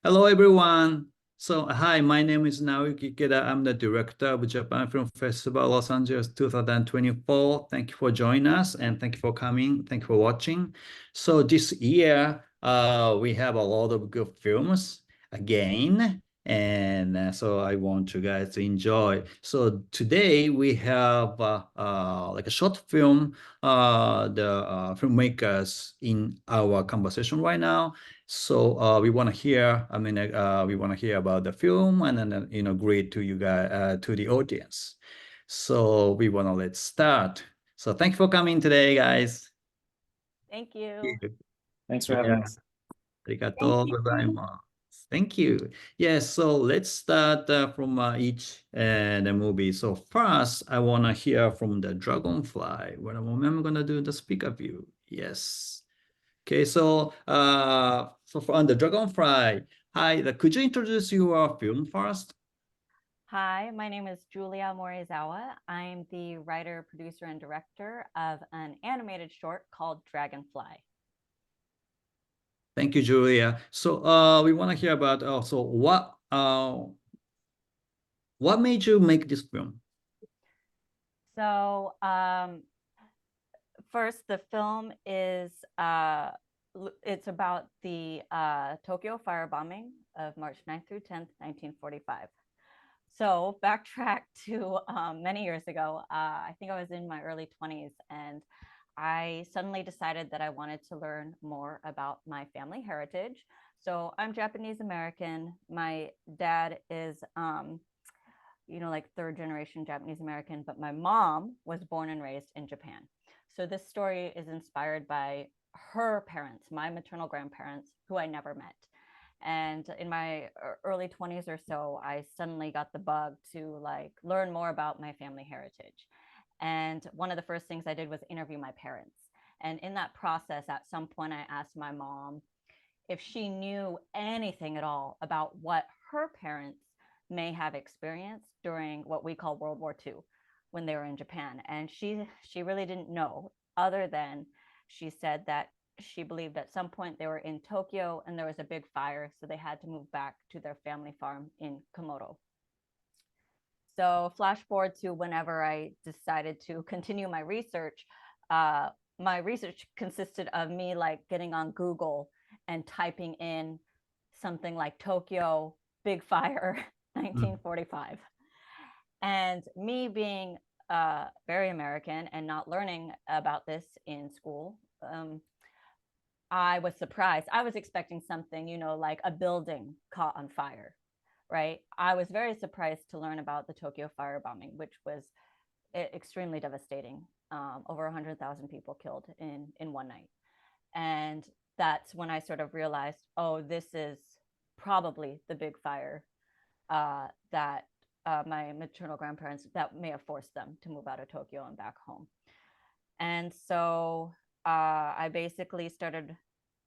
Hello, everyone. Hi, my name is Naoki Ikeda. I'm the director of Japan Film Festival Los Angeles 2024. Thank you for joining us and thank you for coming. Thank you for watching. So, this year, we have a lot of good films again. And so I want you guys to enjoy. So today we have like a short film, the filmmakers in our conversation right now. So we want to hear, we want to hear about the film and then, greet to you guys, to the audience. So we want to let's start. So thank you for coming today, guys. Thank you. Thanks for having Yeah, us. Thank ありがとうございます. Thank you. Yes, so let's start from each the movie. So first, I want to hear from the Dragonfly. What I'm going to do the speaker view. Yes. Okay, so from the Dragonfly, hi, could you introduce your film first? Hi, my name is Julia Morizawa. I'm the writer, producer, and director of an animated short called Dragonfly. Thank you, Julia. So we want to hear about also what made you make this film? So, first, the film is it's about the Tokyo firebombing of March 9th through 10th, 1945. So backtrack to many years ago. I think I was in my early 20s, and I suddenly decided that I wanted to learn more about my family heritage. So I'm Japanese American. My dad is, like third generation Japanese American, but my mom was born and raised in Japan. So this story is inspired by her parents, my maternal grandparents, who I never met. And in my early 20s or so, I suddenly got the bug to like learn more about my family heritage. And one of the first things I did was interview my parents. And in that process, at some point, I asked my mom if she knew anything at all about what her parents may have experienced during what we call World War II when they were in Japan. And she really didn't know, other than she said that she believed at some point they were in Tokyo and there was a big fire, so they had to move back to their family farm in Komodo. So flash forward to whenever I decided to continue my research consisted of me like getting on Google and typing in something like Tokyo big fire 1945. And me being very American and not learning about this in school, I was surprised. I was expecting something, like a building caught on fire, right? I was very surprised to learn about the Tokyo firebombing, which was extremely devastating. Over 100,000 people killed in one night. And that's when I sort of realized, oh, this is probably the big fire that my maternal grandparents, that may have forced them to move out of Tokyo and back home. And so I basically started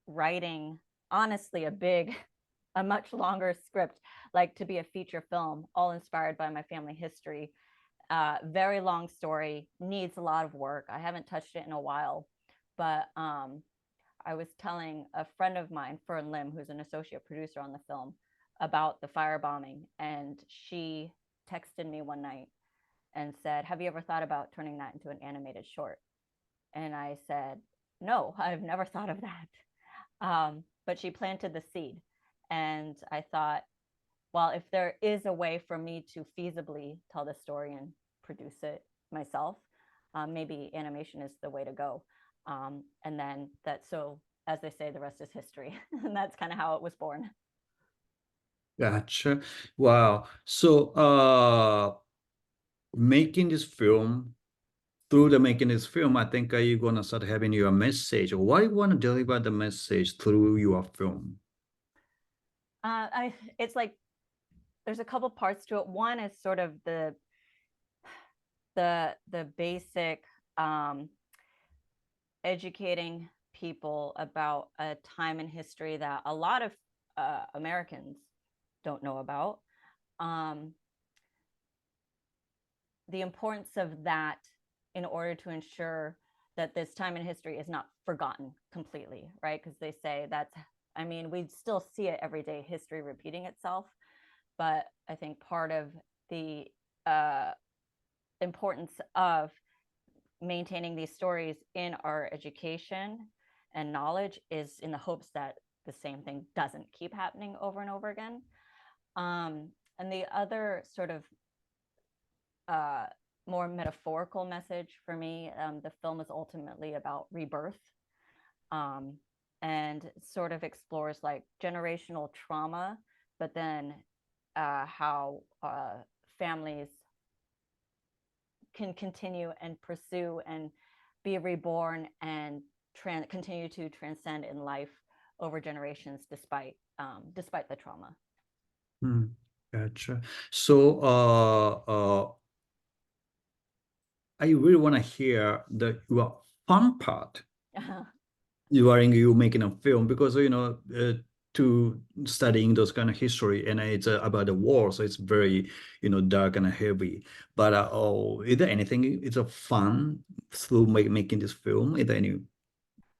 writing, honestly, a much longer script, like to be a feature film, all inspired by my family history. Very long story, needs a lot of work. I haven't touched it in a while, but I was telling a friend of mine, Fern Lim, who's an associate producer on the film, about the firebombing, and she texted me one night and said, "Have you ever thought about turning that into an animated short?" And I said, "No, I've never thought of that." But she planted the seed. And I thought, well, if there is a way for me to feasibly tell the story and produce it myself, maybe animation is the way to go. And then so as they say, the rest is history. And that's kind of how it was born. Gotcha. Wow. So making this film, through the making this film, I think you're gonna start having your message. Why you want to deliver the message through your film? It's like there's a couple parts to it. One is sort of the basic educating people about a time in history that a lot of Americans don't know about. The importance of that in order to ensure that this time in history is not forgotten completely, right? Because they say that's I mean, we still see it every day, history repeating itself. But I think part of the importance of maintaining these stories in our education and knowledge is in the hopes that the same thing doesn't keep happening over and over again. And the other sort of more metaphorical message for me, the film is ultimately about rebirth, and sort of explores like generational trauma, but then how families can continue and pursue and be reborn and continue to transcend in life over generations despite the trauma. Gotcha. So I really want to hear the fun part during you making a film, because to studying those kind of history, and it's about the war, so it's very dark and heavy. But is there anything it's a fun through making this film? Is there anything?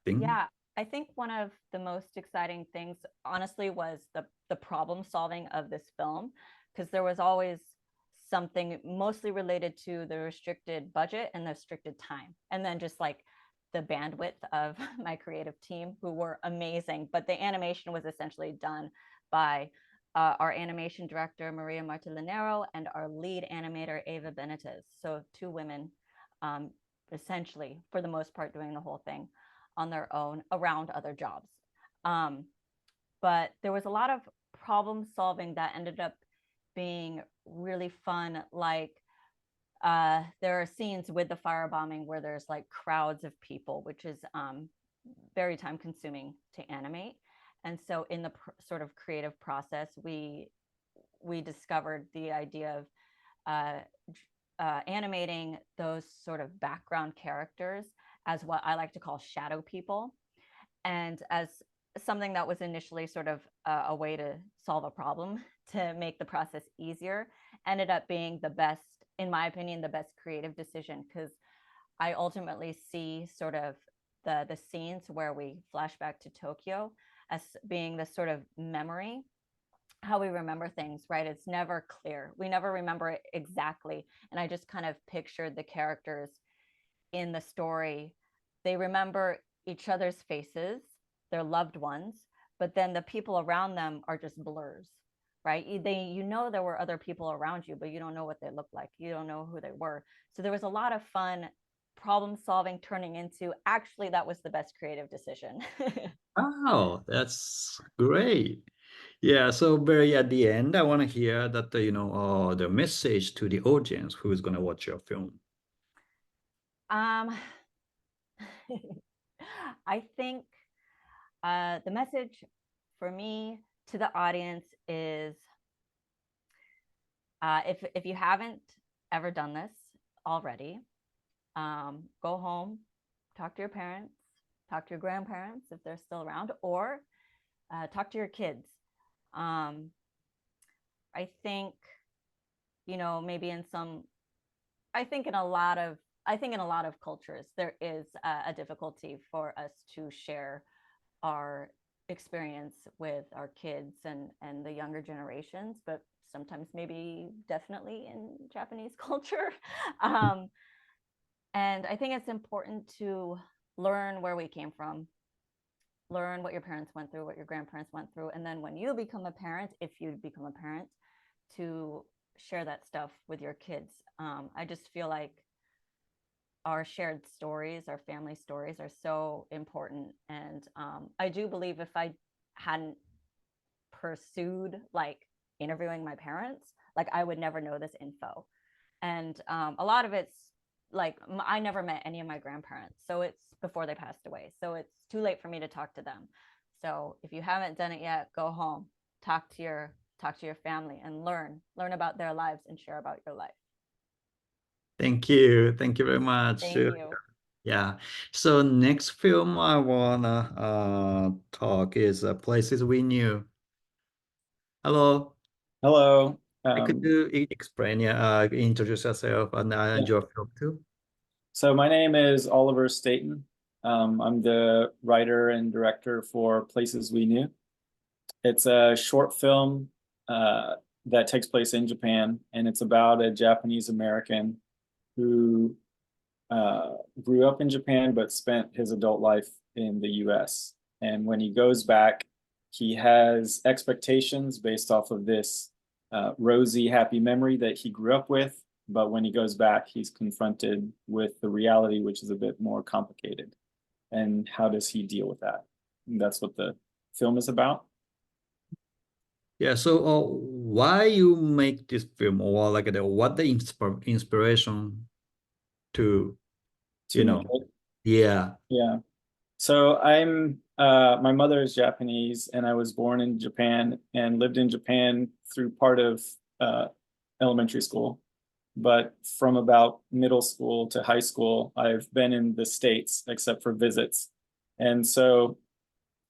Yeah, I think one of the most exciting things, honestly, was the problem solving of this film, because there was always something mostly related to the restricted budget and the restricted time, and then just like the bandwidth of my creative team, who were amazing. But the animation was essentially done by our animation director, Maria Martilinero, and our lead animator, Ava Benitez. So two women, essentially, for the most part, doing the whole thing on their own around other jobs. But there was a lot of problem solving that ended up being really fun. Like there are scenes with the firebombing where there's like crowds of people, which is very time consuming to animate. And so in the sort of creative process, we discovered the idea of animating those sort of background characters as what I like to call shadow people. And as something that was initially sort of a way to solve a problem, to make the process easier, ended up being the best, in my opinion, the best creative decision, because I ultimately see sort of the scenes where we flash back to Tokyo as being the sort of memory, how we remember things, right? It's never clear. We never remember it exactly. And I just kind of pictured the characters in the story. They remember each other's faces, their loved ones, but then the people around them are just blurs, right? There were other people around you, but you don't know what they look like. You don't know who they were. So there was a lot of fun problem solving turning into, actually, that was the best creative decision. Oh, that's great. Yeah, so very at the end, I want to hear that the message to the audience who is going to watch your film. I think the message for me to the audience is, if you haven't ever done this already, go home, talk to your parents, talk to your grandparents if they're still around, or talk to your kids. I think, maybe I think in a lot of cultures, there is a difficulty for us to share our experience with our kids and the younger generations, but sometimes maybe definitely in Japanese culture. And I think it's important to learn where we came from, learn what your parents went through, what your grandparents went through, and then when you become a parent, if you become a parent, to share that stuff with your kids. I just feel like our shared stories, our family stories, are so important. And I do believe if I hadn't pursued like interviewing my parents, like I would never know this info. And a lot of it's like, I never met any of my grandparents, so it's before they passed away, so it's too late for me to talk to them. So if you haven't done it yet, go home, talk to your family, and learn about their lives and share about your life. Thank you. Thank you very much. Thank you. Yeah. So next film I wanna talk is Places We Knew. Hello. Hello. Could you explain, introduce yourself and Yeah. your film too? So my name is Oliver Staten. I'm the writer and director for Places We Knew. It's a short film that takes place in Japan, and it's about a Japanese American who grew up in Japan but spent his adult life in the US. And when he goes back, he has expectations based off of this rosy, happy memory that he grew up with. But when he goes back, he's confronted with the reality, which is a bit more complicated. And how does he deal with that? And that's what the film is about. Yeah, so why you make this film, or like what the inspiration to, To you make know, it. yeah. Yeah. So I'm my mother is Japanese, and I was born in Japan and lived in Japan through part of elementary school. But from about middle school to high school, I've been in the States except for visits. And so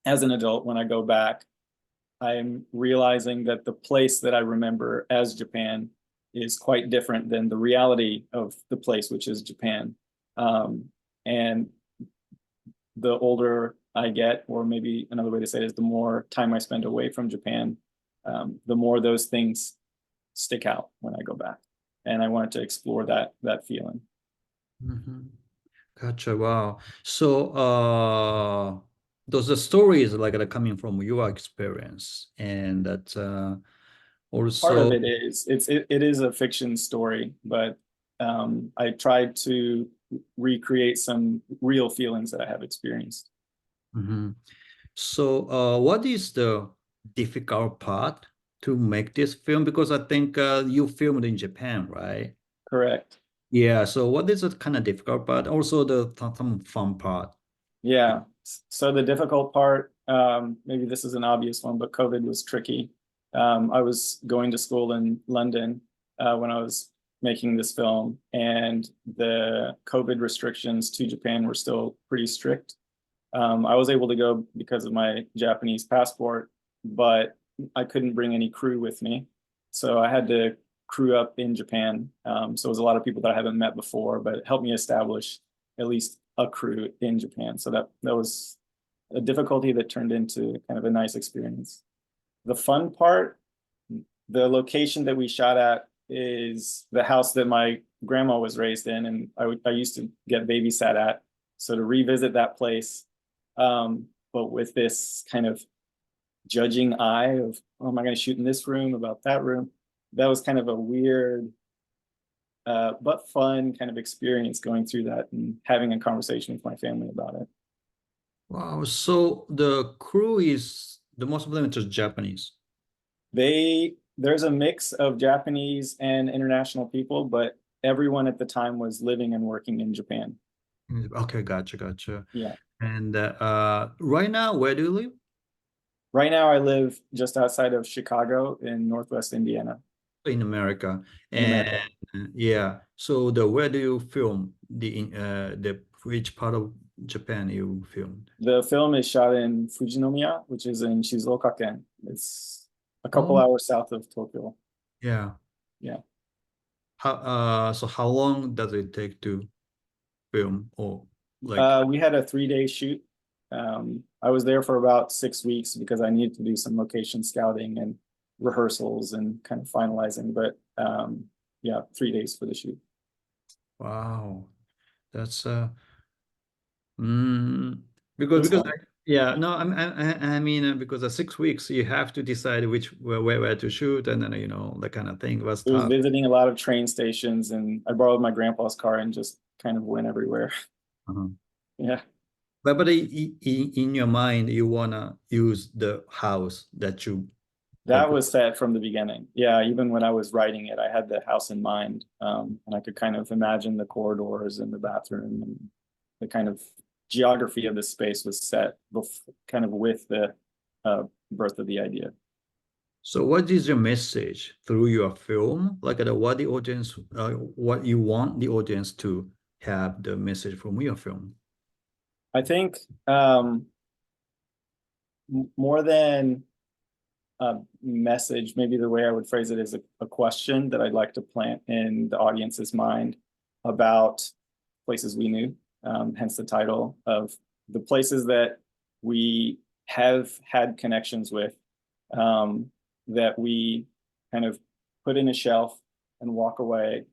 as an adult, when I go back, I'm realizing that the place that I remember as Japan is quite different than the reality of the place, which is Japan. And the older I get, or maybe another way to say it is the more time I spend away from Japan, the more those things stick out when I go back. And I wanted to explore that feeling. Mhm. Gotcha. Wow. So, those stories like are coming from your experience, and that Part of also. it is it is a fiction story, but I tried to recreate some real feelings that I have experienced. Mhm. So, what is the difficult part to make this film? Because I think you filmed in Japan, right? Correct. Yeah. So, what is the kind of difficult part? Also, the some fun part. Yeah. So the difficult part, maybe this is an obvious one, but COVID was tricky. I was going to school in London when I was making this film, and the COVID restrictions to Japan were still pretty strict. I was able to go because of my Japanese passport, but I couldn't bring any crew with me. So I had to crew up in Japan. So it was a lot of people that I haven't met before, but it helped me establish at least a crew in Japan. So that was a difficulty that turned into kind of a nice experience. The fun part, the location that we shot at is the house that my grandma was raised in, and I used to get babysat at. So to revisit that place, but with this kind of judging eye of, oh, am I going to shoot in this room, about that room? That was kind of a weird, but fun kind of experience going through that and having a conversation with my family about it. Wow. So the crew is the most of them are just Japanese. There's a mix of Japanese and international people, but everyone at the time was living and working in Japan. Okay, gotcha, gotcha. Yeah. And right now, where do you live? Right now, I live just outside of Chicago in Northwest Indiana, In America. in And America. yeah, so the where do you film the which part of Japan you filmed? The film is shot in Fujinomiya, which is in Shizuoka-ken. It's a couple Oh, hours south of Tokyo. yeah. Yeah. So how long does it take to film, or like? We had a 3-day shoot. I was there for about 6 weeks because I needed to do some location scouting and rehearsals and kind of finalizing. But yeah, 3 days for the shoot. Wow, that's mm, because It's fun. yeah, no, I mean because 6 weeks you have to decide which where to shoot, and then that kind of thing was It was tough. visiting a lot of train stations, and I borrowed my grandpa's car and just kind of went everywhere. Uh-huh. Yeah. But in your mind, you wanna use the house that you That probably. was set from the beginning. Yeah, even when I was writing it, I had the house in mind, and I could kind of imagine the corridors and the bathroom and the kind of geography of the space was set kind of with the birth of the idea. So, what is your message through your film? Like, what you want the audience to have the message from your film? I think more than a message, maybe the way I would phrase it is a question that I'd like to plant in the audience's mind about places we knew, hence the title of the places that we have had connections with, that we kind of put in a shelf and walk away.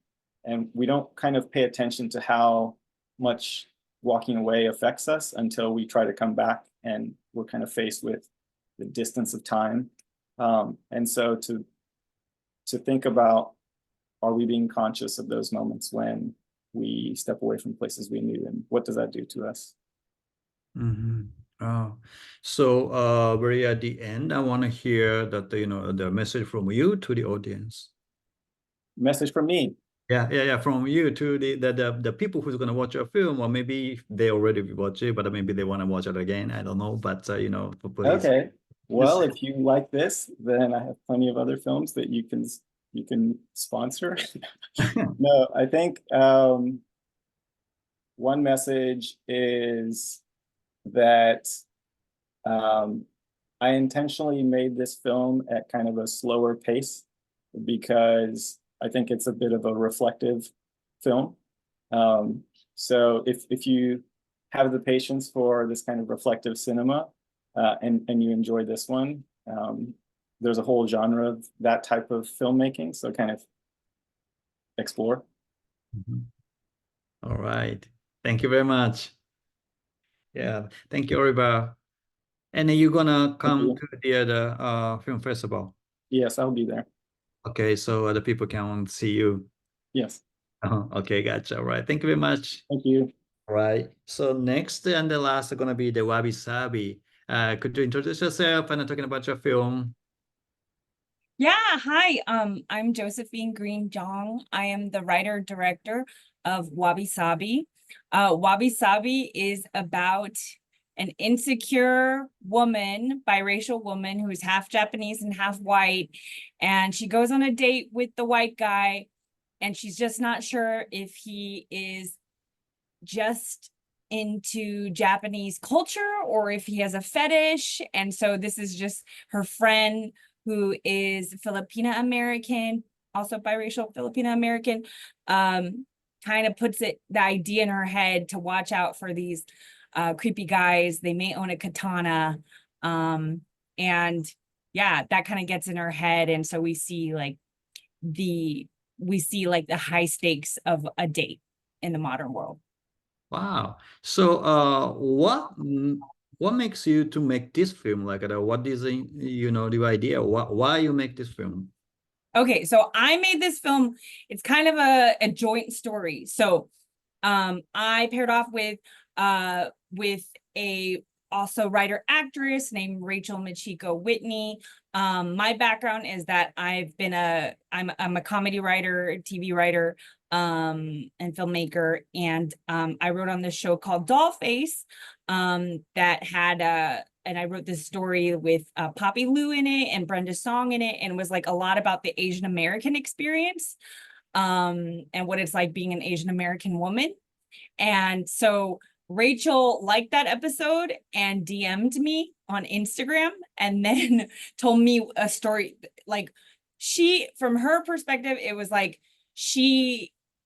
And we don't kind of pay attention to how much walking away affects us until we try to come back and we're kind of faced with the distance of time. And so to think about, are we being conscious of those moments when we step away from places we knew, and what does that do to us? Mm-hmm. Oh, so very at the end, I want to hear that the message from you to the audience. Message from me. Yeah, from you to the people who's gonna watch your film, or maybe they already watch it, but maybe they want to watch it again. I don't know, but please. Okay. Well, if you like this, then I have plenty of other films that you can sponsor. No, I think one message is that I intentionally made this film at kind of a slower pace because I think it's a bit of a reflective film. So if you have the patience for this kind of reflective cinema, and you enjoy this one, there's a whole genre of that type of filmmaking, so kind of explore. Mhm. All right. Thank you very much. Yeah, thank you, Oliver. And are you gonna come you. to the other film festival? Yes, I'll be there. Okay, so other people can see you. Yes, Okay, gotcha. All right. Thank you very much. thank you. All right. So next and the last are gonna be the Wabi Sabi. Could you introduce yourself and talking about your film? Yeah, hi. I'm Josephine Green Jong. I am the writer director of Wabi Sabi. Wabi Sabi is about an insecure woman, biracial woman who's half Japanese and half white, and she goes on a date with the white guy, and she's just not sure if he is just into Japanese culture or if he has a fetish. And so this is just her friend who is Filipina American, also biracial Filipina American, kind of puts the idea in her head to watch out for these creepy guys. They may own a katana. And yeah, that kind of gets in her head. And so we see like the high stakes of a date in the modern world. Wow. So what makes you to make this film? Like what is the idea? Why you make this film? Okay, so I made this film. It's kind of a joint story. So I paired off with a also writer actress named Rachel Machiko Whitney. My background is that I'm a comedy writer, TV writer, and filmmaker, and I wrote on this show called Dollface, that had and I wrote this story with Poppy Lou in it and Brenda Song in it, and it was like a lot about the Asian American experience, and what it's like being an Asian American woman. And so Rachel liked that episode and DM'd me on Instagram, and then told me a story. Like, from her perspective, it was like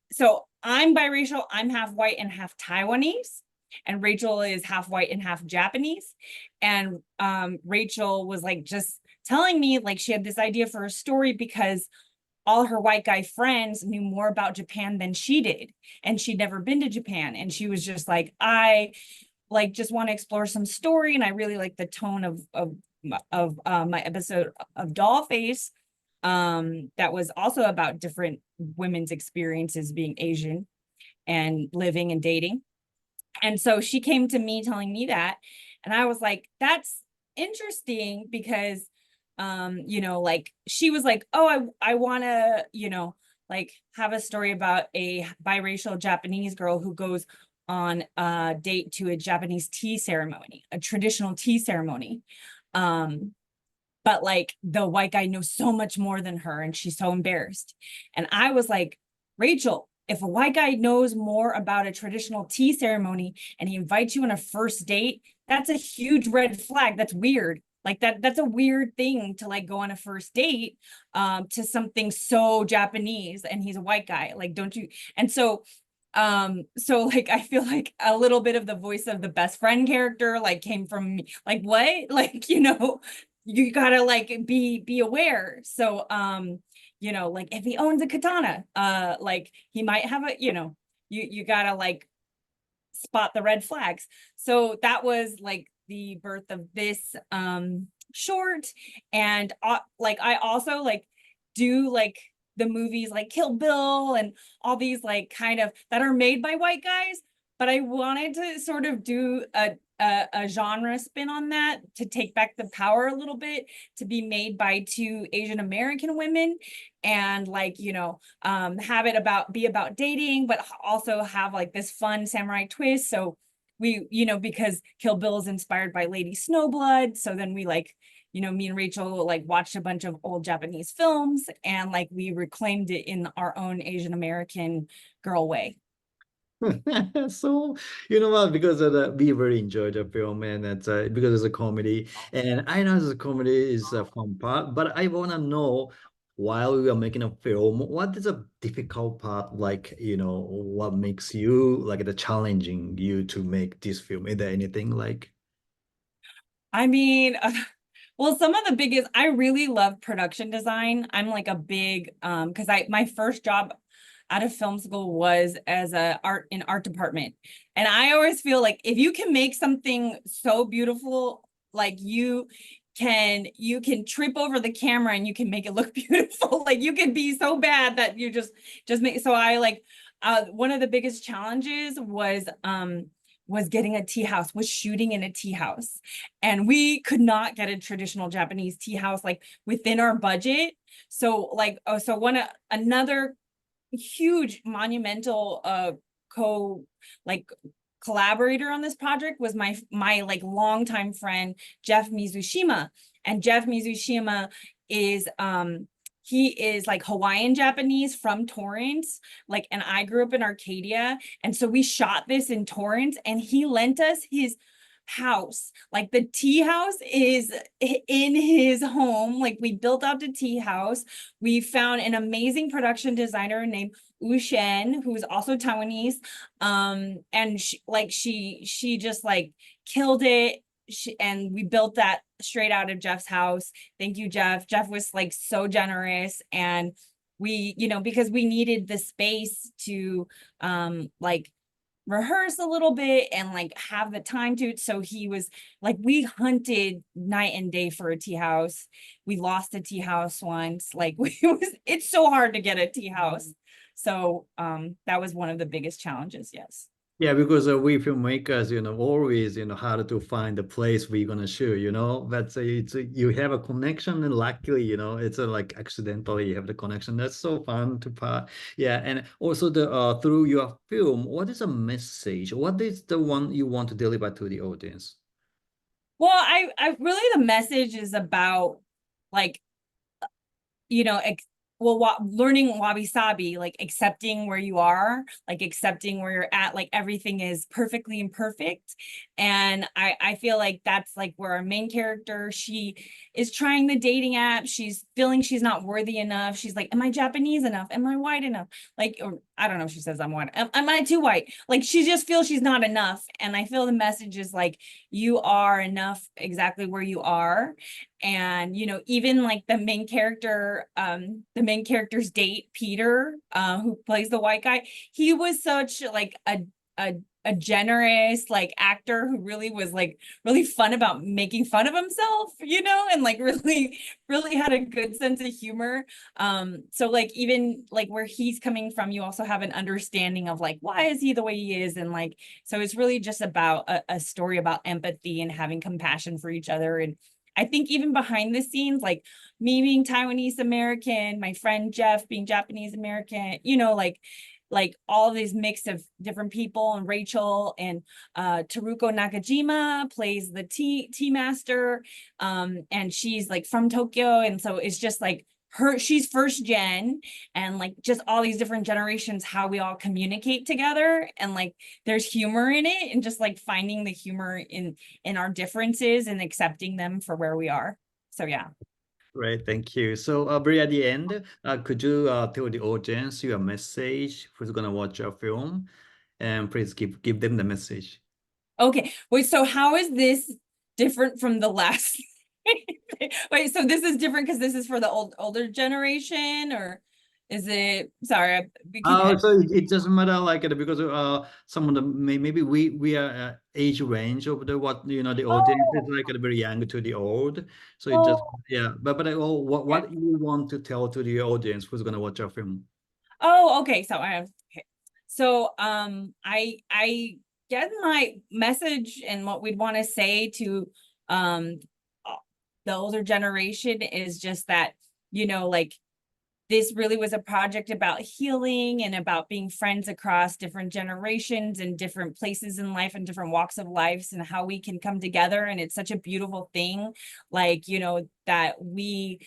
so I'm biracial, I'm half white and half Taiwanese, and Rachel is half white and half Japanese. And Rachel was like just telling me like she had this idea for a story because all her white guy friends knew more about Japan than she did, and she'd never been to Japan. And she was just like, I like just want to explore some story, and I really like the tone of my episode of Dollface, that was also about different women's experiences being Asian and living and dating. And so she came to me telling me that, and I was like, that's interesting because like she was like, oh, I want to, like have a story about a biracial Japanese girl who goes on a date to a Japanese tea ceremony, a traditional tea ceremony. But like the white guy knows so much more than her, and she's so embarrassed. And I was like, Rachel, if a white guy knows more about a traditional tea ceremony and he invites you on a first date, that's a huge red flag. That's weird. Like that's a weird thing to like go on a first date to something so Japanese, and he's a white guy. Like, don't you? And so like I feel like a little bit of the voice of the best friend character like came from me. Like, what? Like, you gotta like be aware. So you know, like if he owns a katana, like he might have a, you know, you gotta like spot the red flags. So that was like the birth of this short. And like I also like do like the movies like Kill Bill and all these like kind of that are made by white guys, but I wanted to sort of do a genre spin on that to take back the power a little bit, to be made by two Asian American women, and like, you know, have it be about dating, but also have like this fun samurai twist. So we, you know, because Kill Bill is inspired by Lady Snowblood, so then we like, you know, me and Rachel like watched a bunch of old Japanese films and like we reclaimed it in our own Asian American girl way. So you know what, because of we really enjoyed the film, and it's because it's a comedy, and I know the comedy is a fun part, but I want to know, while we are making a film, what is a difficult part, like, you know, what makes you like the challenging you to make this film? Is there anything like? I mean, well, some of the biggest, I really love production design. I'm like a big, because my first job out of film school was as a art department. And I always feel like if you can make something so beautiful, like you can trip over the camera and you can make it look beautiful. Like you can be so bad that you just make, so I like, one of the biggest challenges was getting a tea house, was shooting in a tea house. And we could not get a traditional Japanese tea house like within our budget. So like, oh, so another huge monumental collaborator on this project was my like longtime friend Jeff Mizushima. And Jeff Mizushima is he is like Hawaiian Japanese from Torrance, like, and I grew up in Arcadia, and so we shot this in Torrance, and he lent us his house. Like the tea house is in his home. Like we built out the tea house. We found an amazing production designer named Wu Shen, who's also Taiwanese. And she just like killed it. And we built that straight out of Jeff's house. Thank you, Jeff. Jeff was like so generous, and we, you know, because we needed the space to like rehearse a little bit and like have the time to, so he was like, we hunted night and day for a tea house. We lost a tea house once. Like it's so hard to get a tea house. So that was one of the biggest challenges. Yes. Yeah, because we filmmakers, you know, always, you know, hard to find the place we're gonna shoot, you know. But you have a connection, and luckily, you know, it's like accidentally you have the connection. That's so fun to part. Yeah, and also the through your film, what is a message? What is the one you want to deliver to the audience? Well, I really, the message is about like, you know, learning wabi-sabi, like accepting where you are, like accepting where you're at, like everything is perfectly imperfect. And I feel like that's like where our main character, she is trying the dating app. She's feeling she's not worthy enough. She's like, am I Japanese enough? Am I white enough? Like, or I don't know if she says I'm white. Am I too white? Like she just feels she's not enough. And I feel the message is like, you are enough exactly where you are. And, you know, even like the main character's date, Peter, who plays the white guy, he was such like a generous like actor who really was like really fun about making fun of himself, you know, and like really had a good sense of humor. So like even like where he's coming from, you also have an understanding of like, why is he the way he is? And like, so it's really just about a story about empathy and having compassion for each other. And I think even behind the scenes, like me being Taiwanese American, my friend Jeff being Japanese American, you know, like all of these mix of different people, and Rachel and Teruko Nakajima plays the tea master, and she's like from Tokyo, and so it's just like she's first gen, and like just all these different generations, how we all communicate together, and like there's humor in it, and just like finding the humor in our differences and accepting them for where we are. So yeah. Great, thank you. So, Bri, at the end, could you tell the audience your message who's gonna watch your film, and please give them the message. Okay, wait, so how is this different from the last? Wait, so this is different because this is for the older generation, or is it? Sorry, because So it doesn't matter like because some of the maybe we are age range of the what the audience is like very young to the old, so it just but what you want to tell to the audience who's gonna watch our film? Oh, okay. So okay. So I guess my message and what we'd want to say to the older generation is just that, like, this really was a project about healing and about being friends across different generations and different places in life and different walks of lives, and how we can come together. And it's such a beautiful thing, like, that we,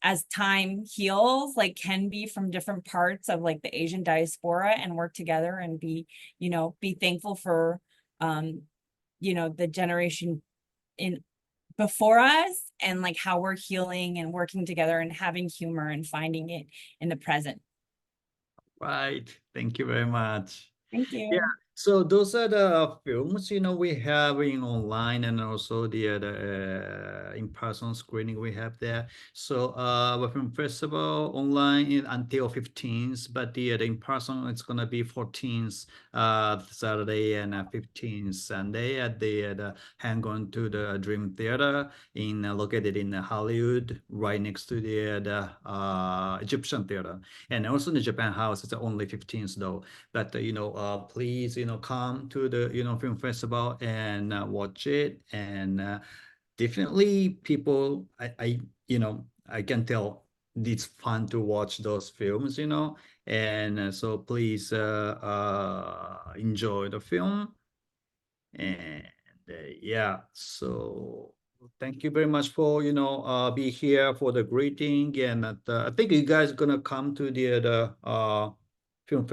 as time heals, like, can be from different parts of like the Asian diaspora and work together and be thankful for, the generation in before us, and like how we're healing and working together and having humor and finding it in the present. Right. Thank you very much. Thank you. Yeah. So those are the films we have in online, and also the in-person screening we have there. So the film festival online until 15th, but the in-person it's gonna be 14th Saturday and 15th Sunday at the Hang On to the Dream Theater located in Hollywood, right next to the Egyptian Theater, and also the Japan House. It's only 15th though. But please come to the film festival and watch it. And definitely people, I can tell it's fun to watch those films, and so please enjoy the film. And yeah, so thank you very much for be here for the greeting. And I think you guys gonna come to the film festival